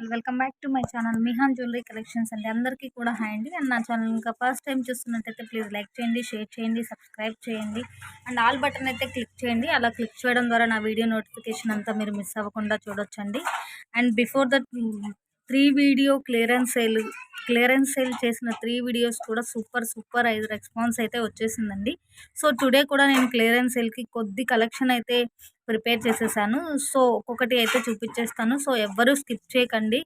All welcome back to my channel Mihan jewellery collections అండి. అందరికీ కూడా హాయ్ అండి. అండ్ నా ఛానల్ ఇంకా ఫస్ట్ టైం చూస్తున్నట్టయితే ప్లీజ్ లైక్ చేయండి, షేర్ చేయండి, సబ్స్క్రైబ్ చేయండి అండ్ ఆల్ బటన్ అయితే క్లిక్ చేయండి. అలా క్లిక్ చేయడం ద్వారా నా వీడియో నోటిఫికేషన్ అంతా మీరు మిస్ అవ్వకుండా చూడొచ్చండి. And before that 3 video clearance sale చేసిన 3 వీడియోస్ కూడా సూపర్ ఐదు రెస్పాన్స్ అయితే వచ్చేసిందండి. సో టుడే కూడా నేను క్లియరెన్స్ సేల్కి కొద్ది కలెక్షన్ అయితే ప్రిపేర్ చేసేసాను. సో ఒక్కొక్కటి అయితే చూపించేస్తాను. సో ఎవ్వరూ స్కిప్ చేయకండి.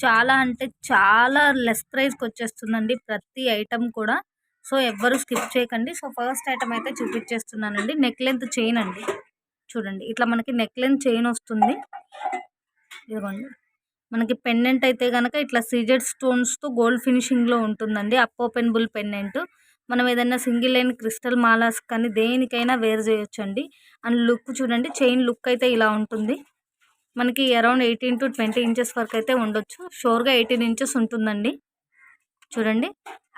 చాలా అంటే చాలా లెస్ ప్రైస్కి వచ్చేస్తుందండి ప్రతి ఐటమ్ కూడా. సో ఎవ్వరూ స్కిప్ చేయకండి. సో ఫస్ట్ ఐటమ్ అయితే చూపించేస్తున్నానండి. నెక్ లెంత్ చైన్ అండి. చూడండి ఇట్లా మనకి నెక్ లెంత్ చైన్ వస్తుంది. ఇదిగోండి మనకి పెండెంట్ అయితే కనుక ఇట్లా సీజెడ్ స్టోన్స్తో గోల్డ్ ఫినిషింగ్లో ఉంటుందండి. Up openable pendant. మనం ఏదైనా సింగిల్ లైన్ క్రిస్టల్ మాలాస్ కానీ దేనికైనా వేర్ చేయొచ్చండి. అండ్ లుక్ చూడండి, చైన్ లుక్ అయితే ఇలా ఉంటుంది. మనకి అరౌండ్ 18 to 20 ఇంచెస్ వరకు అయితే ఉండొచ్చు. షోర్గా 18 ఇంచెస్ ఉంటుందండి. చూడండి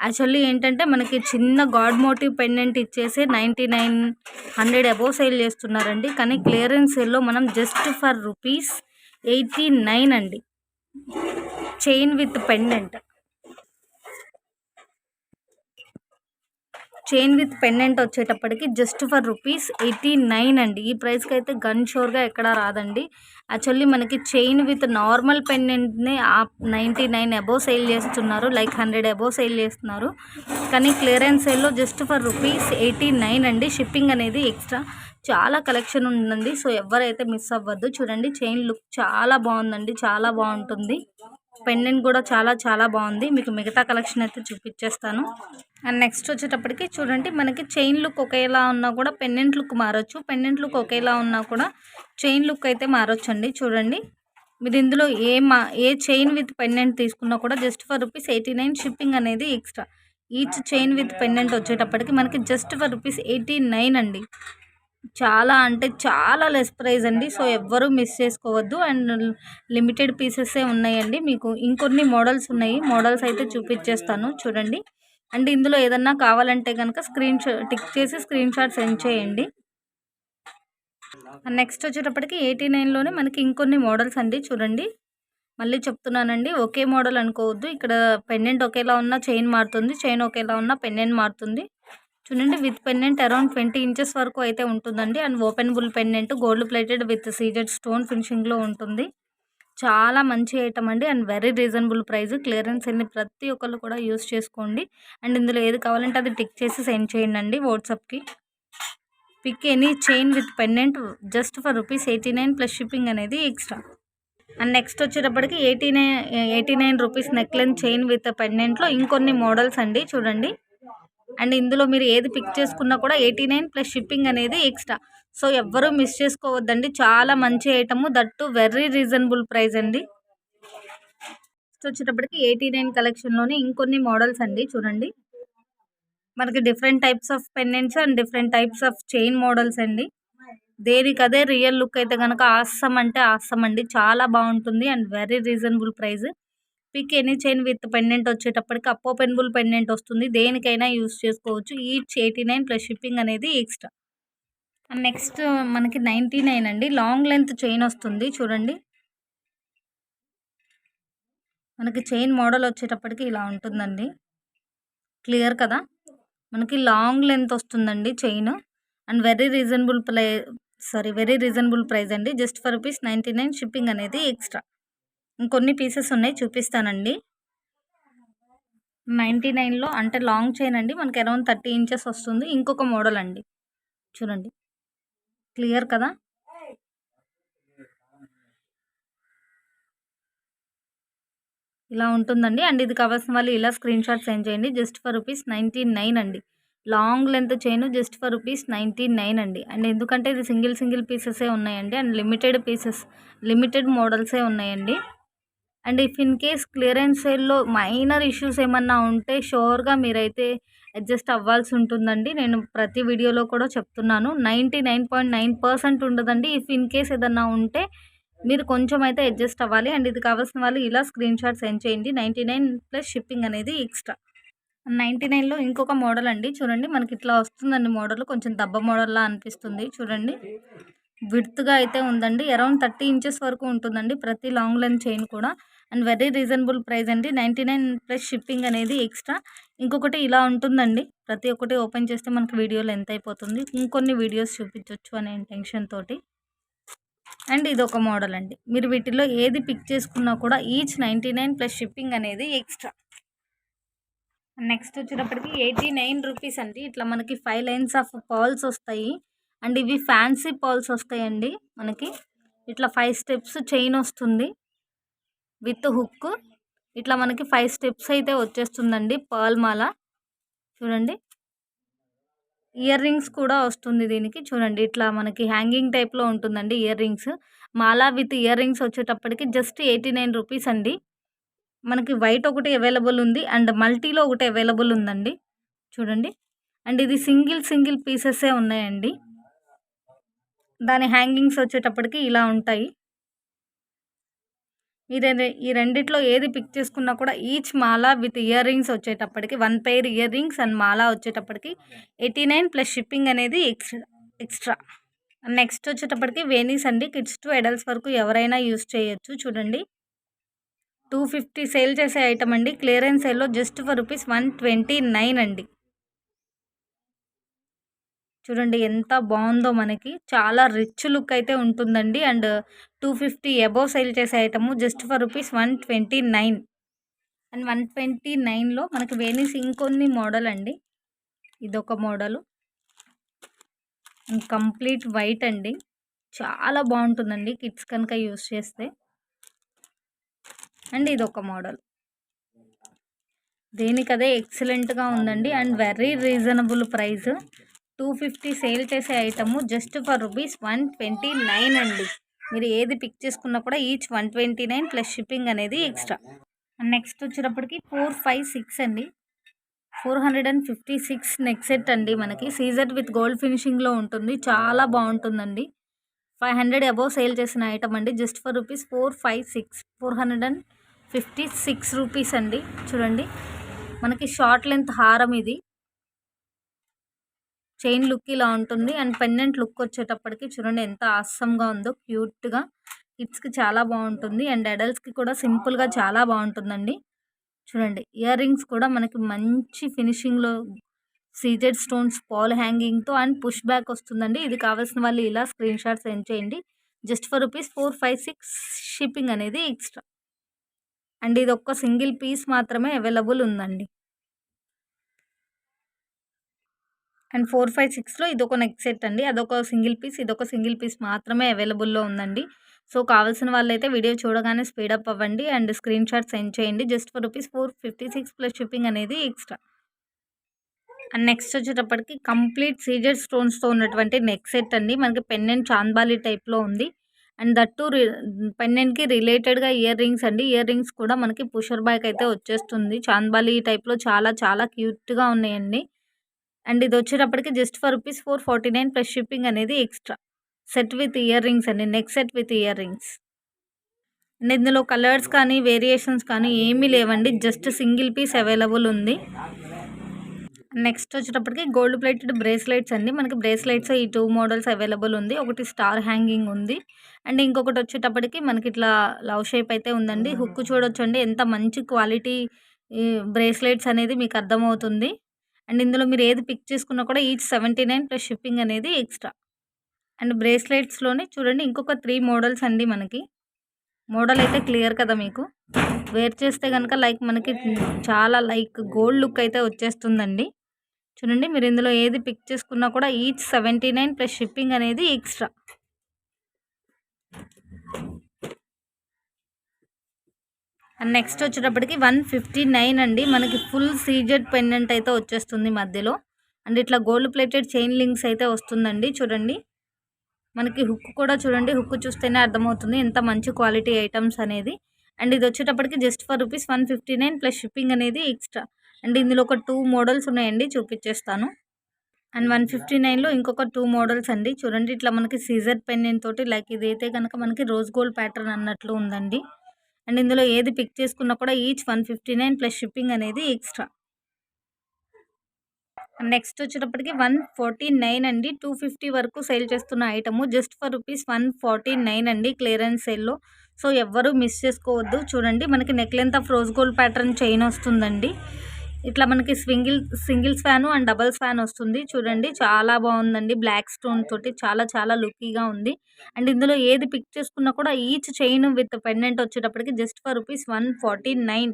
యాక్చువల్లీ ఏంటంటే మనకి చిన్న గాడ్ మోటివ్ పెండెంట్ ఇచ్చేసి 99, 100 అబోవ్ సేల్ చేస్తున్నారండి. కానీ క్లియరెన్స్ సేల్లో మనం జస్ట్ ఫర్ ₹89 అండి. చైన్ విత్ పెండెంట్ వచ్చేటప్పటికి జస్ట్ ఫర్ ₹89 అండి. ఈ ప్రైస్కి అయితే గన్ షోర్గా ఎక్కడా రాదండి. యాక్చువల్లీ మనకి చైన్ విత్ నార్మల్ పెండెంట్ని 99 అబోవ్ సేల్ చేస్తున్నారు, లైక్ 100 అబోవ్ సేల్ చేస్తున్నారు. కానీ క్లియరెన్స్ సేల్లో జస్ట్ ఫర్ ₹89 అండి. షిప్పింగ్ అనేది ఎక్స్ట్రా. చాలా కలెక్షన్ ఉందండి. సో ఎవరైతే మిస్ అవ్వద్దు. చూడండి చైన్ లుక్ చాలా బాగుందండి, చాలా బాగుంటుంది. పెండెంట్ కూడా చాలా బాగుంది. మీకు మిగతా కలెక్షన్ అయితే చూపించేస్తాను. అండ్ నెక్స్ట్ వచ్చేటప్పటికి చూడండి మనకి చైన్ లుక్ ఒకేలా ఉన్నా కూడా పెండెంట్ లుక్ మారచ్చు. పెండెంట్ లుక్ ఒకేలా ఉన్నా కూడా చైన్ లుక్ అయితే మారొచ్చు అండి. చూడండి మీరు ఇందులో ఏ చైన్ విత్ పెండెంట్ తీసుకున్నా కూడా జస్ట్ ఫర్ ₹89. షిప్పింగ్ అనేది extra. Each chain with pendant వచ్చేటప్పటికి మనకి జస్ట్ ఫర్ ₹89 అండి. చాలా అంటే చాలా లెస్ ప్రైస్ అండి. సో ఎవ్వరూ మిస్ చేసుకోవద్దు. అండ్ లిమిటెడ్ పీసెసే ఉన్నాయండి. మీకు ఇంకొన్ని మోడల్స్ ఉన్నాయి. మోడల్స్ అయితే చూపించేస్తాను చూడండి. అండ్ ఇందులో ఏదన్నా కావాలంటే కనుక టిక్ చేసి స్క్రీన్ షాట్ సెండ్ చేయండి. నెక్స్ట్ వచ్చేటప్పటికి 89లోనే మనకి ఇంకొన్ని మోడల్స్ అండి. చూడండి మళ్ళీ చెప్తున్నానండి, ఒకే మోడల్ అనుకోవద్దు. ఇక్కడ పెండెంట్ ఒకేలా ఉన్న చైన్ మారుతుంది, చైన్ ఒకేలా ఉన్న పెండెంట్ మారుతుంది. చూడండి విత్ పెండెంట్ అరౌండ్ 20 ఇంచెస్ వరకు అయితే ఉంటుందండి. And openable pendant gold plated with CZ stone ఫినిషింగ్లో ఉంటుంది. చాలా మంచి ఐటమ్ అండి. And very reasonable price. Clearance అన్ని ప్రతి ఒక్కళ్ళు కూడా యూస్ చేసుకోండి. అండ్ ఇందులో ఏది కావాలంటే అది టిక్ చేసి సెండ్ చేయండి అండి వాట్సాప్కి. Pick any chain with pendant just for ₹89 plus shipping అనేది ఎక్స్ట్రా. అండ్ నెక్స్ట్ వచ్చేటప్పటికి 89 rupees neck length chain with పెండెంట్లో ఇంకొన్ని మోడల్స్ అండి. చూడండి అండ్ ఇందులో మీరు ఏది పిక్ చేసుకున్నా కూడా 89 ప్లస్ షిప్పింగ్ అనేది ఎక్స్ట్రా. సో ఎవ్వరూ మిస్ చేసుకోవద్దండి. చాలా మంచి item, that very reasonable price అండి. నెక్స్ట్ వచ్చేటప్పటికి 89 కలెక్షన్లోనే ఇంకొన్ని మోడల్స్ అండి. చూడండి మనకి different types of pendants and different types of chain models అండి. దేనికదే రియల్ లుక్ అయితే కనుక ఆసమ్ అంటే ఆసమ్ అండి. చాలా బాగుంటుంది and very reasonable price. Pick any chain with pendant వచ్చేటప్పటికి అప్ ఓపెనబుల్ పెండెంట్ వస్తుంది. దేనికైనా యూస్ చేసుకోవచ్చు. ఈచ్ 89 ప్లస్ షిప్పింగ్ అనేది ఎక్స్ట్రా. అండ్ నెక్స్ట్ మనకి 99 అండి. లాంగ్ లెంత్ చైన్ వస్తుంది. చూడండి మనకి చైన్ మోడల్ వచ్చేటప్పటికి ఇలా ఉంటుందండి. క్లియర్ కదా, మనకి లాంగ్ లెంత్ వస్తుందండి chain. And very reasonable price అండి. Just for ₹99. షిప్పింగ్ అనేది ఎక్స్ట్రా. ఇంకొన్ని పీసెస్ ఉన్నాయి చూపిస్తానండి. 99లో అంటే లాంగ్ చైన్ అండి. మనకి అరౌండ్ 30 ఇంచెస్ వస్తుంది. ఇంకొక మోడల్ అండి. చూడండి క్లియర్ కదా, ఇలా ఉంటుందండి. అండ్ ఇది కావాల్సిన వాళ్ళు ఇలా స్క్రీన్ షాట్ సెండ్ చేయండి. జస్ట్ ఫర్ ₹99 అండి. Long length chain just for ₹99 అండి. అండ్ ఎందుకంటే ఇది సింగిల్ పీసెసే ఉన్నాయండి. అండ్ లిమిటెడ్ మోడల్సే ఉన్నాయండి. And if in case clearance సేల్లో మైనర్ ఇష్యూస్ ఏమన్నా ఉంటే షూర్గా మీరైతే అడ్జస్ట్ అవ్వాల్సి ఉంటుందండి. నేను ప్రతి వీడియోలో కూడా చెప్తున్నాను. 99.9% ఉండదండి. ఇఫ్ ఇన్ కేస్ ఏదన్నా ఉంటే మీరు కొంచెం అయితే అడ్జస్ట్ అవ్వాలి. అండ్ ఇది కావాల్సిన వాళ్ళు ఇలా స్క్రీన్ షాట్ సెండ్ చేయండి. 99 ప్లస్ షిప్పింగ్ అనేది ఎక్స్ట్రా. 99లో ఇంకొక మోడల్ అండి. చూడండి మనకి ఇట్లా వస్తుందండి మోడల్. కొంచెం దెబ్బ మోడల్లా అనిపిస్తుంది. చూడండి విడ్త్గా అయితే ఉందండి. అరౌండ్ 30 ఇంచెస్ వరకు ఉంటుందండి ప్రతి లాంగ్ లెంత్ చైన్ కూడా. అండ్ వెరీ రీజనబుల్ ప్రైస్ అండి. 99 ప్లస్ షిప్పింగ్ అనేది ఎక్స్ట్రా. ఇంకొకటి ఇలా ఉంటుందండి. ప్రతి ఒక్కటి ఓపెన్ చేస్తే మనకు వీడియో లెంత్ అయిపోతుంది. ఇంకొన్ని వీడియోస్ చూపించొచ్చు అనే ఇంటెన్షన్ తోటి. అండ్ ఇదొక మోడల్ అండి. మీరు వీటిలో ఏది పిక్ చేసుకున్నా కూడా ఈచ్ 99 ప్లస్ షిప్పింగ్ అనేది ఎక్స్ట్రా. నెక్స్ట్ వచ్చేటప్పటికి 89 రూపీస్ అండి. ఇట్లా మనకి 5 లైన్స్ ఆఫ్ పర్ల్స్ వస్తాయి. అండ్ ఇవి ఫ్యాన్సీ పర్ల్స్ వస్తాయండి. మనకి ఇట్లా 5 స్టెప్స్ చైన్ వస్తుంది విత్ హుక్. ఇట్లా మనకి 5 స్టెప్స్ అయితే వచ్చేస్తుందండి పర్ల్ మాల. చూడండి, ఇయర్ రింగ్స్ కూడా వస్తుంది దీనికి. చూడండి, ఇట్లా మనకి హ్యాంగింగ్ టైప్లో ఉంటుందండి ear rings. Mala with earrings వచ్చేటప్పటికి జస్ట్ 89 రూపీస్ అండి. మనకి వైట్ ఒకటి అవైలబుల్ ఉంది అండ్ మల్టీలో ఒకటి అవైలబుల్ ఉందండి. చూడండి, అండ్ ఇది సింగిల్ పీసెసే ఉన్నాయండి. దాని హ్యాంగింగ్స్ వచ్చేటప్పటికి ఇలా ఉంటాయి. మీరు ఈ రెండిట్లో ఏది పిక్ చేసుకున్నా కూడా each Mala with earrings వచ్చేటప్పటికి 1 పెయిర్ ఇయర్ రింగ్స్ అండ్ మాలా వచ్చేటప్పటికి 89 ప్లస్ షిప్పింగ్ అనేది ఎక్స్ట్రా. నెక్స్ట్ వచ్చేటప్పటికి వేనీస్ అండి. కిడ్స్ టు అడల్ట్స్ వరకు ఎవరైనా యూస్ చేయొచ్చు. చూడండి, 250 సేల్ చేసే ఐటమ్ అండి. క్లియరెన్స్ సేల్లో జస్ట్ ఫర్ రూపీస్ 129 అండి. చూడండి ఎంత బాగుందో, మనకి చాలా రిచ్ లుక్ అయితే ఉంటుందండి. అండ్ 250 అబోవ్ సేల్ చేసే item just for rupees 129. And 129లో మనకి వేనీస్ ఇంకొన్ని మోడల్ అండి. ఇదొక మోడలు కంప్లీట్ వైట్ అండి. చాలా బాగుంటుందండి కిడ్స్ కనుక యూస్ చేస్తే. అండ్ ఇదొక మోడల్, దేనికదే ఎక్సలెంట్గా ఉందండి. And very reasonable price. 250 sale చేసే ఐటమ్ జస్ట్ ఫర్ రూపీస్ 129 అండి. మీరు ఏది పిక్ చేసుకున్నా కూడా ఈచ్ 129 ప్లస్ షిప్పింగ్ అనేది ఎక్స్ట్రా. నెక్స్ట్ వచ్చేటప్పటికి 456 అండి. 456 నెక్ సెట్ అండి. మనకి సీజర్ విత్ గోల్డ్ ఫినిషింగ్లో ఉంటుంది. చాలా బాగుంటుందండి. 500 అబోవ్ సేల్ చేసిన ఐటమ్ అండి. జస్ట్ ఫర్ రూపీస్ 456 రూపీస్ అండి. చూడండి, మనకి షార్ట్ లెంత్ హారం ఇది. చైన్ లుక్ ఇలా ఉంటుంది అండ్ పెండెంట్ లుక్ వచ్చేటప్పటికి చూడండి ఎంత ఆసమ్గా ఉందో, క్యూట్గా. కిడ్స్కి చాలా బాగుంటుంది అండ్ అడల్ట్స్కి కూడా సింపుల్గా చాలా బాగుంటుందండి. చూడండి, ఇయర్ రింగ్స్ కూడా మనకి మంచి ఫినిషింగ్లో సీజెడ్ స్టోన్స్ పాల్ హ్యాంగింగ్తో అండ్ పుష్ బ్యాక్ వస్తుందండి. ఇది కావాల్సిన వాళ్ళు ఇలా స్క్రీన్ షాట్ సెండ్ చేయండి. జస్ట్ ఫర్ రూపీస్ 456 షిప్పింగ్ అనేది ఎక్స్ట్రా. అండ్ ఇది ఒక్క సింగిల్ పీస్ మాత్రమే అవైలబుల్ ఉందండి. అండ్ 456లో ఇదొక నెక్ సెట్ అండి. అదొక సింగిల్ పీస్, ఇదొక సింగిల్ పీస్ మాత్రమే అవైలబుల్లో ఉందండి. సో కావాల్సిన వాళ్ళైతే వీడియో చూడగానే స్పీడప్ అవ్వండి అండ్ స్క్రీన్ షాట్ సెండ్ చేయండి. Just for rupees 456 plus shipping అనేది ఎక్స్ట్రా. అండ్ నెక్స్ట్ వచ్చేటప్పటికి కంప్లీట్ సీజెడ్ స్టోన్స్తో ఉన్నటువంటి నెక్ సెట్ అండి. మనకి పెండెంట్ చాంద్బాలి టైప్లో ఉంది. అండ్ దట్టు పెండెంట్కి రిలేటెడ్గా ఇయర్ రింగ్స్ అండి. ఇయర్ రింగ్స్ కూడా మనకి పుషర్ బ్యాక్ అయితే వచ్చేస్తుంది. చాంద్బాలి టైప్లో చాలా క్యూట్గా ఉన్నాయండి. అండ్ ఇది వచ్చేటప్పటికి just for rupees 449 plus shipping అనేది extra. Set with earrings అండి. Neck set with earrings. And ఇందులో కలర్స్ కానీ వేరియేషన్స్ కానీ ఏమీ లేవండి. జస్ట్ సింగిల్ పీస్ అవైలబుల్ ఉంది. నెక్స్ట్ వచ్చేటప్పటికి గోల్డ్ ప్లేటెడ్ బ్రేస్లెట్స్ అండి. మనకి బ్రేస్లెట్స్ ఈ 2 మోడల్స్ అవైలబుల్ ఉంది. ఒకటి స్టార్ హ్యాంగింగ్ ఉంది అండ్ ఇంకొకటి వచ్చేటప్పటికి మనకి ఇట్లా లవ్ షేప్ అయితే ఉందండి. హుక్ చూడొచ్చండి, ఎంత మంచి క్వాలిటీ బ్రేస్లెట్స్ అనేది మీకు అర్థమవుతుంది. అండ్ ఇందులో మీరు ఏది పిక్ చేసుకున్నా కూడా ఈచ్ 79 ప్లస్ షిప్పింగ్ అనేది ఎక్స్ట్రా. అండ్ బ్రేస్లెట్స్లోనే చూడండి ఇంకొక 3 మోడల్స్ అండి. మనకి మోడల్ అయితే క్లియర్ కదా మీకు. వేర్ చేస్తే కనుక మనకి చాలా గోల్డ్ లుక్ అయితే వచ్చేస్తుందండి. చూడండి, మీరు ఇందులో ఏది పిక్ చేసుకున్నా కూడా ఈచ్ 79 ప్లస్ షిప్పింగ్ అనేది ఎక్స్ట్రా. అండ్ నెక్స్ట్ వచ్చేటప్పటికి 159 అండి. మనకి ఫుల్ సీజెడ్ పెండెంట్ అయితే వచ్చేస్తుంది మధ్యలో. అండ్ ఇట్లా గోల్డ్ ప్లేటెడ్ చైన్ లింక్స్ అయితే వస్తుందండి. చూడండి, మనకి హుక్ కూడా చూడండి, హుక్ చూస్తేనే అర్థమవుతుంది ఎంత మంచి క్వాలిటీ ఐటమ్స్ అనేది. అండ్ ఇది వచ్చేటప్పటికి just for rupees 159 plus shipping అనేది ఎక్స్ట్రా. అండ్ ఇందులో ఒక 2 మోడల్స్ ఉన్నాయండి, చూపించేస్తాను. అండ్ 159లో ఇంకొక 2 మోడల్స్ అండి. చూడండి, ఇట్లా మనకి సీజర్ పెండెంట్ తోటి ఇదైతే కనుక మనకి రోజ్ గోల్డ్ ప్యాటర్న్ అన్నట్లు ఉందండి. అండ్ ఇందులో ఏది పిక్ చేసుకున్నా కూడా ఈచ్ 159 ప్లస్ షిప్పింగ్ అనేది ఎక్స్ట్రా. నెక్స్ట్ వచ్చేటప్పటికి 149 అండి. 250 వరకు సేల్ చేస్తున్న ఐటము జస్ట్ ఫర్ రూపీస్ 149 అండి క్లియరెన్స్ సేల్‌లో. సో ఎవ్వరూ మిస్ చేసుకోవద్దు. చూడండి మనకి neck length of rose gold pattern chain వస్తుందండి. ఇట్లా మనకి singles fan and doubles fan వస్తుంది. చూడండి చాలా బాగుందండి. బ్లాక్ స్టోన్ తోటి చాలా చాలా లుక్కీగా ఉంది. అండ్ ఇందులో ఏది పిక్ చేసుకున్నా కూడా ఈచ్ చైన్ విత్ పెండెంట్ వచ్చేటప్పటికి just for rupees 149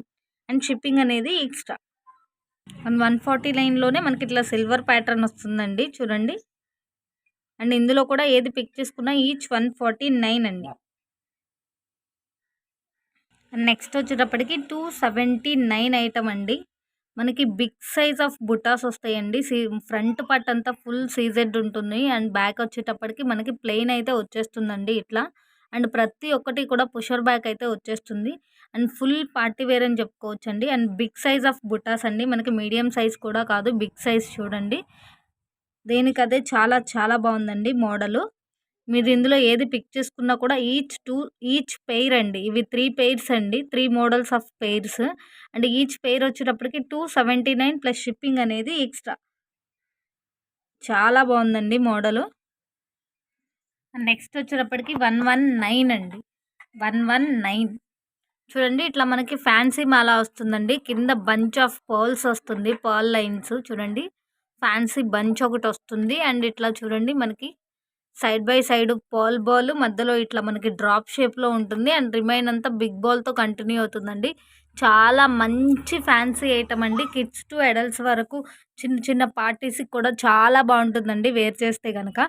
and shipping అనేది ఎక్స్ట్రా. 149లోనే మనకి ఇట్లా సిల్వర్ ప్యాటర్న్ వస్తుందండి. చూడండి అండ్ ఇందులో కూడా ఏది పిక్ చేసుకున్నా ఈచ్ 149 అండి. నెక్స్ట్ వచ్చేటప్పటికి 279 ఐటమ్ అండి. మనకి బిగ్ సైజ్ ఆఫ్ బుటాస్ వస్తాయండి. ఫ్రంట్ పార్ట్ అంతా ఫుల్ సీజెడ్ ఉంటుంది అండ్ బ్యాక్ వచ్చేటప్పటికి మనకి ప్లెయిన్ అయితే వచ్చేస్తుందండి ఇట్లా. అండ్ ప్రతి ఒక్కటి కూడా పుషర్ బ్యాక్ అయితే వచ్చేస్తుంది. అండ్ ఫుల్ పార్టీ వేర్ అని చెప్పుకోవచ్చండి. అండ్ బిగ్ సైజ్ ఆఫ్ బుటాస్ అండి. మనకి మీడియం సైజ్ కూడా కాదు, బిగ్ సైజ్ చూడండి. దేనికదే చాలా చాలా బాగుందండి మోడలు. మీరు ఇందులో ఏది పిక్ చేసుకున్నా కూడా ఈచ్ పెయిర్ అండి. ఇవి 3 పెయిర్స్ అండి. 3 models of pairs. And each pair వచ్చేటప్పటికి 279 ప్లస్ షిప్పింగ్ అనేది ఎక్స్ట్రా. చాలా బాగుందండి మోడలు. నెక్స్ట్ వచ్చేటప్పటికి 119 అండి. 119 చూడండి ఇట్లా మనకి ఫ్యాన్సీ మాల వస్తుందండి. కింద బంచ్ ఆఫ్ పర్ల్స్ వస్తుంది. పర్ల్ లైన్స్ చూడండి. ఫ్యాన్సీ బంచ్ ఒకటి వస్తుంది. అండ్ ఇట్లా చూడండి మనకి side by side pearl ball మధ్యలో ఇట్లా మనకి డ్రాప్ షేప్లో ఉంటుంది. అండ్ రిమైన్ అంతా బిగ్ బాల్తో కంటిన్యూ అవుతుందండి. చాలా మంచి ఫ్యాన్సీ ఐటమ్ అండి. కిడ్స్ టు అడల్ట్స్ వరకు చిన్న చిన్న పార్టీస్కి కూడా చాలా బాగుంటుందండి వేర్ చేస్తే కనుక.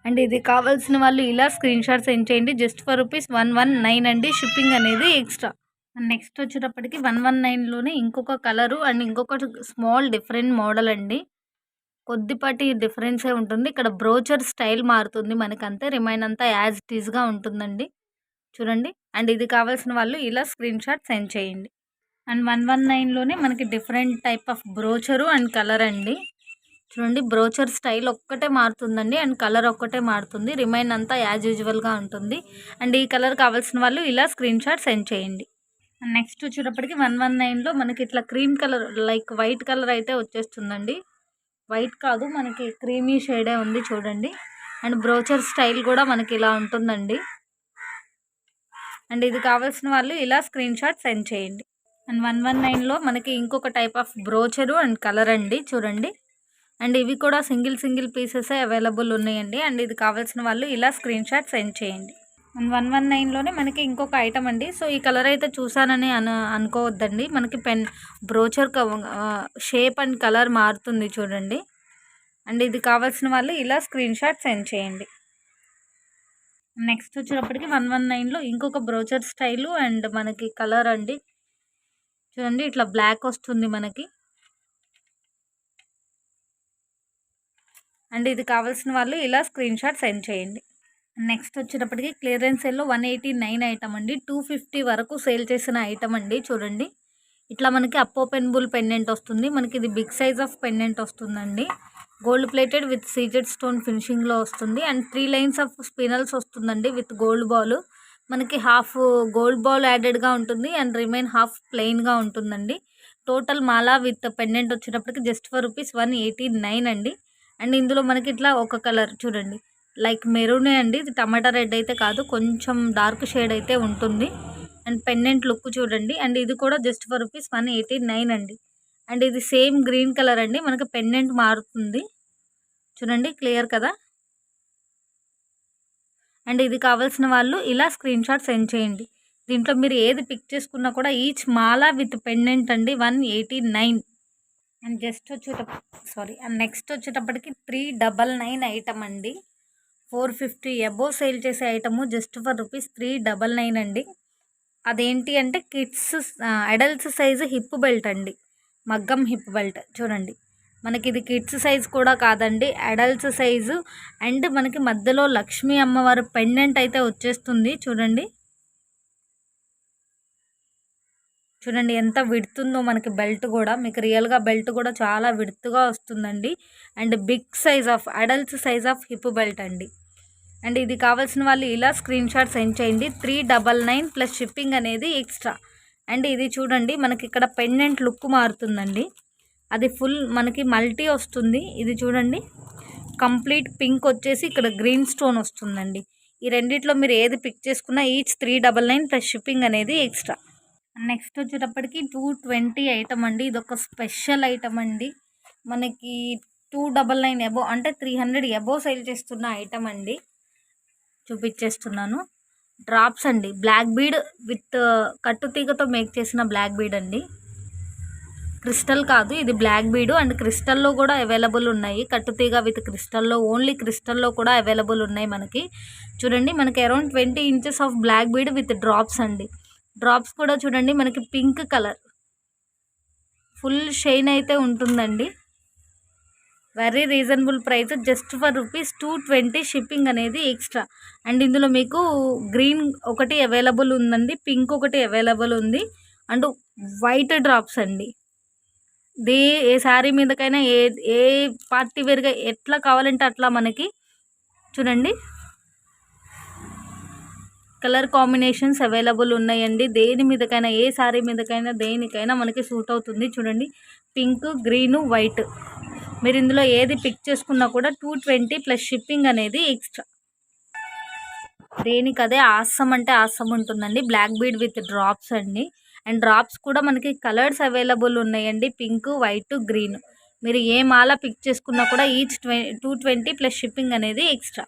అండ్ ఇది కావాల్సిన వాళ్ళు ఇలా స్క్రీన్ షాట్ సెండ్ చేయండి. జస్ట్ ఫర్ రూపీస్ 119 అండి. షిప్పింగ్ అనేది ఎక్స్ట్రా. నెక్స్ట్ వచ్చేటప్పటికి 119లోనే ఇంకొక కలరు అండ్ ఇంకొక స్మాల్ డిఫరెంట్ మోడల్ అండి. కొద్దిపాటి డిఫరెన్సే ఉంటుంది. ఇక్కడ బ్రోచర్ స్టైల్ మారుతుంది మనకంతే. రిమైన్ అంతా యాజ్ ఇట్ ఈస్‌గా ఉంటుందండి. చూడండి. అండ్ ఇది కావాల్సిన వాళ్ళు ఇలా స్క్రీన్ షాట్ సెండ్ చేయండి. అండ్ 119లోనే మనకి different type of brochure and colour అండి. చూడండి బ్రోచర్ స్టైల్ ఒక్కటే మారుతుందండి. అండ్ కలర్ ఒక్కటే మారుతుంది. రిమైన్ అంతా యాజ్ యూజువల్‌గా ఉంటుంది. అండ్ ఈ కలర్ కావాల్సిన వాళ్ళు ఇలా స్క్రీన్ షాట్ సెండ్ చేయండి. నెక్స్ట్ వచ్చేటప్పటికి 119లో మనకి ఇట్లా cream colour like white colour అయితే వచ్చేస్తుందండి. వైట్ కాదు మనకి క్రీమీ షేడే ఉంది చూడండి. అండ్ బ్రోచర్ స్టైల్ కూడా మనకి ఇలా ఉంటుందండి. అండ్ ఇది కావాల్సిన వాళ్ళు ఇలా స్క్రీన్ షాట్ సెండ్ చేయండి. అండ్ 119లో మనకి ఇంకొక type of brochure and colour అండి చూడండి. అండ్ ఇవి కూడా సింగిల్ పీసెసే అవైలబుల్ ఉన్నాయండి. అండ్ ఇది కావాల్సిన వాళ్ళు ఇలా స్క్రీన్ షాట్ సెండ్ చేయండి. అండ్ 119లోనే మనకి ఇంకొక ఐటమ్ అండి. సో ఈ కలర్ అయితే చూసానని అనుకోవద్దండి. మనకి బ్రోచర్ షేప్ అండ్ కలర్ మారుతుంది చూడండి. అండ్ ఇది కావాల్సిన వాళ్ళు ఇలా స్క్రీన్ షాట్ సెండ్ చేయండి. నెక్స్ట్ వచ్చేటప్పటికి 119లో ఇంకొక బ్రోచర్ స్టైలు అండ్ మనకి కలర్ అండి. చూడండి ఇట్లా బ్లాక్ వస్తుంది మనకి. అండ్ ఇది కావాల్సిన వాళ్ళు ఇలా స్క్రీన్ షాట్ సెండ్ చేయండి. నెక్స్ట్ వచ్చేటప్పటికి క్లియరెన్స్ సేల్లో 189 ఐటమ్ అండి. 250 వరకు సేల్ చేసిన ఐటమ్ అండి. చూడండి ఇట్లా మనకి అప్పోపెన్బుల్ పెండెంట్ వస్తుంది. మనకి ఇది బిగ్ సైజ్ ఆఫ్ పెండెంట్ వస్తుందండి. Gold plated with CZ stone ఫినిషింగ్లో వస్తుంది. అండ్ 3 లైన్స్ ఆఫ్ స్పినల్స్ వస్తుందండి విత్ గోల్డ్ బాల్. మనకి హాఫ్ గోల్డ్ బాల్ యాడెడ్గా ఉంటుంది అండ్ రిమైన్ హాఫ్ ప్లెయిన్గా ఉంటుందండి. టోటల్ మాలా విత్ పెండెంట్ వచ్చేటప్పటికి జస్ట్ ఫర్ రూపీస్ 189 అండి. అండ్ ఇందులో మనకి ఇట్లా ఒక కలర్ చూడండి లైక్ మెరూనే అండి. ఇది టమాటా రెడ్ అయితే కాదు, కొంచెం డార్క్ షేడ్ అయితే ఉంటుంది. అండ్ పెండెంట్ లుక్ చూడండి. అండ్ ఇది కూడా జస్ట్ ఫర్ రూపీస్ 189 అండి. అండ్ ఇది సేమ్ గ్రీన్ కలర్ అండి. మనకి పెండెంట్ మారుతుంది చూడండి, క్లియర్ కదా. అండ్ ఇది కావాల్సిన వాళ్ళు ఇలా స్క్రీన్ షాట్ సెండ్ చేయండి. దీంట్లో మీరు ఏది పిక్ చేసుకున్నా కూడా ఈచ్ మాలా విత్ పెండెంట్ అండి 189. అండ్ అండ్ నెక్స్ట్ వచ్చేటప్పటికి 399 ఐటమ్ అండి. 450 అబోవ్ సేల్ చేసే ఐటము జస్ట్ ఫర్ రూపీస్ 399 అండి. అదేంటి అంటే kids adults size hip belt అండి. మగ్గం హిప్ బెల్ట్ చూడండి. మనకి ఇది కిడ్స్ సైజ్ కూడా కాదండి, అడల్ట్స్ సైజు. అండ్ మనకి మధ్యలో లక్ష్మీ అమ్మవారు పెండెంట్ అయితే వచ్చేస్తుంది చూడండి. చూడండి ఎంత విడుతుందో మనకి బెల్ట్ కూడా. మీకు రియల్గా బెల్ట్ కూడా చాలా విడుతుగా వస్తుందండి. And big size of adults size of hip belt అండి. అండ్ ఇది కావాల్సిన వాళ్ళు ఇలా స్క్రీన్ షాట్ సెండ్ చేయండి. 399 ప్లస్ షిప్పింగ్ అనేది ఎక్స్ట్రా. అండ్ ఇది చూడండి మనకి ఇక్కడ పెండెంట్ లుక్ మారుతుందండి. అది ఫుల్ మనకి మల్టీ వస్తుంది. ఇది చూడండి కంప్లీట్ పింక్ వచ్చేసి ఇక్కడ గ్రీన్ స్టోన్ వస్తుందండి. ఈ రెండిట్లో మీరు ఏది పిక్ చేసుకున్నా ఈచ్ 399 ప్లస్ షిప్పింగ్ అనేది ఎక్స్ట్రా. నెక్స్ట్ వచ్చేటప్పటికి 220 ఐటమ్ అండి. ఇది ఒక స్పెషల్ ఐటమ్ అండి. మనకి 299 అబోవ్ అంటే 300 అబోవ్ సేల్ చేస్తున్న ఐటమ్ అండి. చూపించేస్తున్నాను. డ్రాప్స్ అండి, బ్లాక్ బీడ్ విత్ కట్టుతీగతో మేక్ చేసిన బ్లాక్ బీడ్ అండి. క్రిస్టల్ కాదు, ఇది బ్లాక్ బీడ్ అండ్ క్రిస్టల్లో కూడా అవైలబుల్ ఉన్నాయి. కట్టుతీగ విత్ క్రిస్టల్లో, ఓన్లీ క్రిస్టల్లో కూడా అవైలబుల్ ఉన్నాయి మనకి. చూడండి మనకి around 20 inches of black bead with drops అండి. డ్రాప్స్ కూడా చూడండి మనకి పింక్ కలర్ ఫుల్ షైన్ అయితే ఉంటుందండి. Very reasonable price, just for ₹220 shipping అనేది ఎక్స్ట్రా. అండ్ ఇందులో మీకు గ్రీన్ ఒకటి అవైలబుల్ ఉందండి, పింక్ ఒకటి అవైలబుల్ ఉంది అండ్ వైట్ డ్రాప్స్ అండి. ఏ శారీ మీదకైనా ఏ పార్టీ వేర్గా ఎట్లా కావాలంటే అట్లా మనకి చూడండి కలర్ కాంబినేషన్స్ అవైలబుల్ ఉన్నాయండి. దేని మీదకైనా, ఏ శారీ మీదకైనా, దేనికైనా మనకి సూట్ అవుతుంది. చూడండి పింక్, గ్రీను, వైట్, మీరు ఇందులో ఏది పిక్ చేసుకున్నా కూడా 220 ప్లస్ షిప్పింగ్ అనేది ఎక్స్ట్రా. దేనికదే ఆసమ్ అంటే ఆసమ్ ఉంటుందండి. బ్లాక్ బీడ్ విత్ డ్రాప్స్ అండి. అండ్ డ్రాప్స్ కూడా మనకి కలర్స్ అవైలబుల్ ఉన్నాయండి, పింక్, వైట్, గ్రీన్. మీరు ఏ మాల పిక్ చేసుకున్నా కూడా ఈచ్ 220 ప్లస్ షిప్పింగ్ అనేది ఎక్స్ట్రా.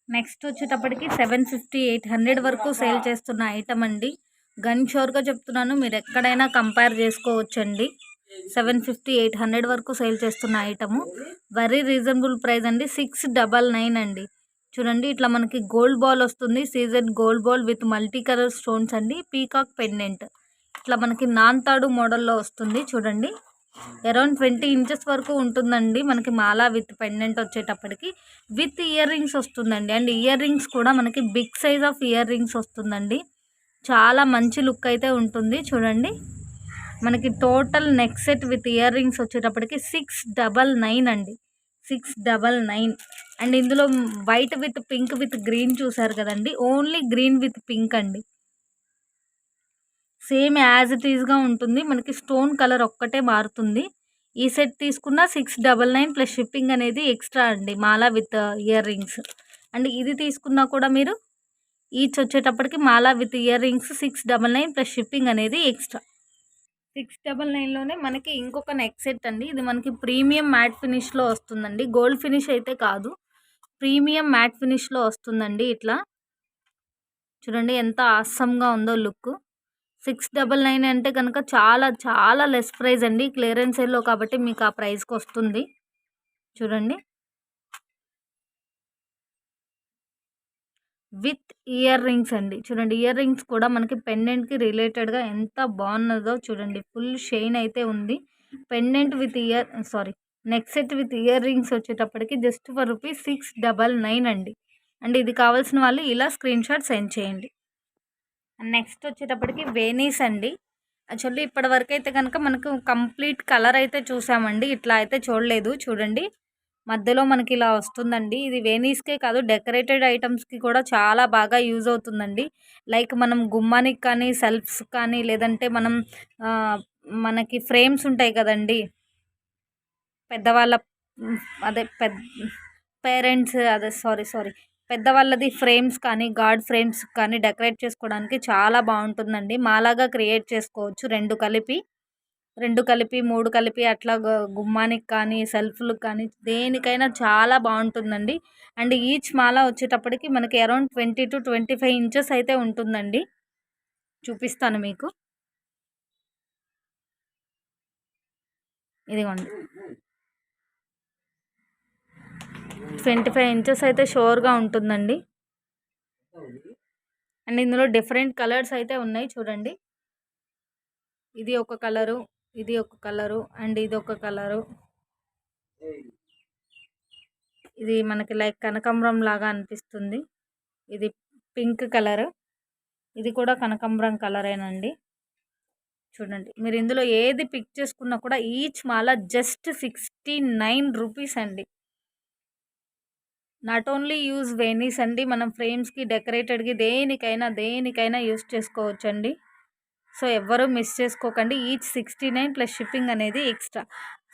నెక్స్ట్ వచ్చేటప్పటికి 750, 800 వరకు సేల్ చేస్తున్న ఐటమ్ అండి. గన్ షోర్గా చెప్తున్నాను, మీరు ఎక్కడైనా కంపేర్ చేసుకోవచ్చండి. 750, 800 వరకు సేల్ చేస్తున్న ఐటము. వెరీ రీజనబుల్ ప్రైస్ అండి. 699 అండి. చూడండి ఇట్లా మనకి గోల్డ్ బాల్ వస్తుంది, season gold ball with multi colour stones అండి. పీకాక్ పెండెంట్ ఇట్లా మనకి నాన్తాడు మోడల్లో వస్తుంది. చూడండి అరౌండ్ 20 ఇంచెస్ వరకు ఉంటుందండి మనకి మాలా విత్ పెండెంట్ వచ్చేటప్పటికి. విత్ ఇయర్ రింగ్స్ వస్తుందండి. అండ్ ఇయర్ రింగ్స్ కూడా మనకి big size of earrings వస్తుందండి. చాలా మంచి లుక్ అయితే ఉంటుంది. చూడండి మనకి total neck set with earrings వచ్చేటప్పటికి 699 అండి. 699. అండ్ ఇందులో white with pink with green చూసారు కదండి, ఓన్లీ గ్రీన్ విత్ పింక్ అండి. సేమ్ యాజ్ ఇట్ ఈస్గా ఉంటుంది, మనకి స్టోన్ కలర్ ఒక్కటే మారుతుంది. ఈ సెట్ తీసుకున్న 699 ప్లస్ షిప్పింగ్ అనేది ఎక్స్ట్రా అండి, మాలా విత్ ఇయర్ రింగ్స్. అండ్ ఇది తీసుకున్నా కూడా మీరు ఈచ్ వచ్చేటప్పటికి మాలా with ear rings 699 plus shipping అనేది ఎక్స్ట్రా. 699లోనే మనకి ఇంకొక నెక్ సెట్ అండి. ఇది మనకి ప్రీమియం మ్యాట్ ఫినిష్లో వస్తుందండి, గోల్డ్ ఫినిష్ అయితే కాదు, ప్రీమియం మ్యాట్ ఫినిష్లో వస్తుందండి. ఇట్లా చూడండి ఎంత ఆసమ్గా ఉందో లుక్. 699 అంటే కనుక చాలా చాలా లెస్ ప్రైస్ అండి, క్లియరెన్స్ సేల్లో కాబట్టి మీకు ఆ ప్రైస్కి వస్తుంది. చూడండి విత్ ఇయర్ రింగ్స్ అండి. చూడండి ఇయర్ రింగ్స్ కూడా మనకి పెండెంట్కి రిలేటెడ్గా ఎంత బాగున్నదో చూడండి. ఫుల్ షైన్ అయితే ఉంది. Pendant with neck set with earrings వచ్చేటప్పటికి జస్ట్ ఫర్ ₹699 అండి. అండ్ ఇది కావాల్సిన వాళ్ళు ఇలా స్క్రీన్ షాట్ సెండ్ చేయండి. నెక్స్ట్ వచ్చేటప్పటికి వేనీస్ అండి. యాక్చువల్లీ ఇప్పటి వరకు అయితే కనుక మనకు కంప్లీట్ కలర్ అయితే చూసామండి, ఇట్లా అయితే చూడలేదు. చూడండి మధ్యలో మనకి ఇలా వస్తుందండి. ఇది వేనీస్కే కాదు, డెకరేటెడ్ ఐటమ్స్కి కూడా చాలా బాగా యూజ్ అవుతుందండి. లైక్ మనం గుమ్మానికి కానీ, సెల్ఫ్స్ కానీ, లేదంటే మనం మనకి ఫ్రేమ్స్ ఉంటాయి కదండి పెద్దవాళ్ళ, అదే పేరెంట్స్, పెద్దవాళ్ళది ఫ్రేమ్స్ కానీ, గాడ్ ఫ్రేమ్స్ కానీ డెకరేట్ చేసుకోవడానికి చాలా బాగుంటుందండి. మాలాగా క్రియేట్ చేసుకోవచ్చు, రెండు కలిపి 3 కలిపి అట్లా గుమ్మానికి కానీ, సెల్ఫ్లకు కానీ, దేనికైనా చాలా బాగుంటుందండి. అండ్ ఈచ్ మాల వచ్చేటప్పటికి మనకి అరౌండ్ 20 to 25 ఇంచెస్ అయితే ఉంటుందండి. చూపిస్తాను మీకు, ఇదిగోండి 25 ఇంచెస్ అయితే షోర్గా ఉంటుందండి. అండ్ ఇందులో డిఫరెంట్ కలర్స్ అయితే ఉన్నాయి. చూడండి ఇది ఒక కలరు, ఇది ఒక కలరు, అండ్ ఇది ఒక కలరు. ఇది మనకి లైక్ కనకాంబరం లాగా అనిపిస్తుంది. ఇది పింక్ కలర్, ఇది కూడా కనకాంబరం కలరేనండి. చూడండి మీరు ఇందులో ఏది పిక్ చేసుకున్నా కూడా ఈచ్ మాల జస్ట్ ₹69 అండి. నాట్ ఓన్లీ యూజ్ వేనీస్ అండి, మనం ఫ్రేమ్స్కి, డెకరేటెడ్కి, దేనికైనా యూజ్ చేసుకోవచ్చండి. సో ఎవ్వరూ మిస్ చేసుకోకండి. ఈచ్ 69 ప్లస్ షిప్పింగ్ అనేది ఎక్స్ట్రా.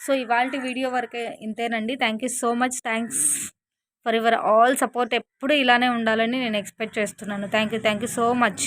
సో ఇవాల్టి వీడియో వరకే ఇంతేనండి. Thank you so much. Thanks for your all support. ఎప్పుడు ఇలానే ఉండాలని నేను ఎక్స్పెక్ట్ చేస్తున్నాను. Thank you so much.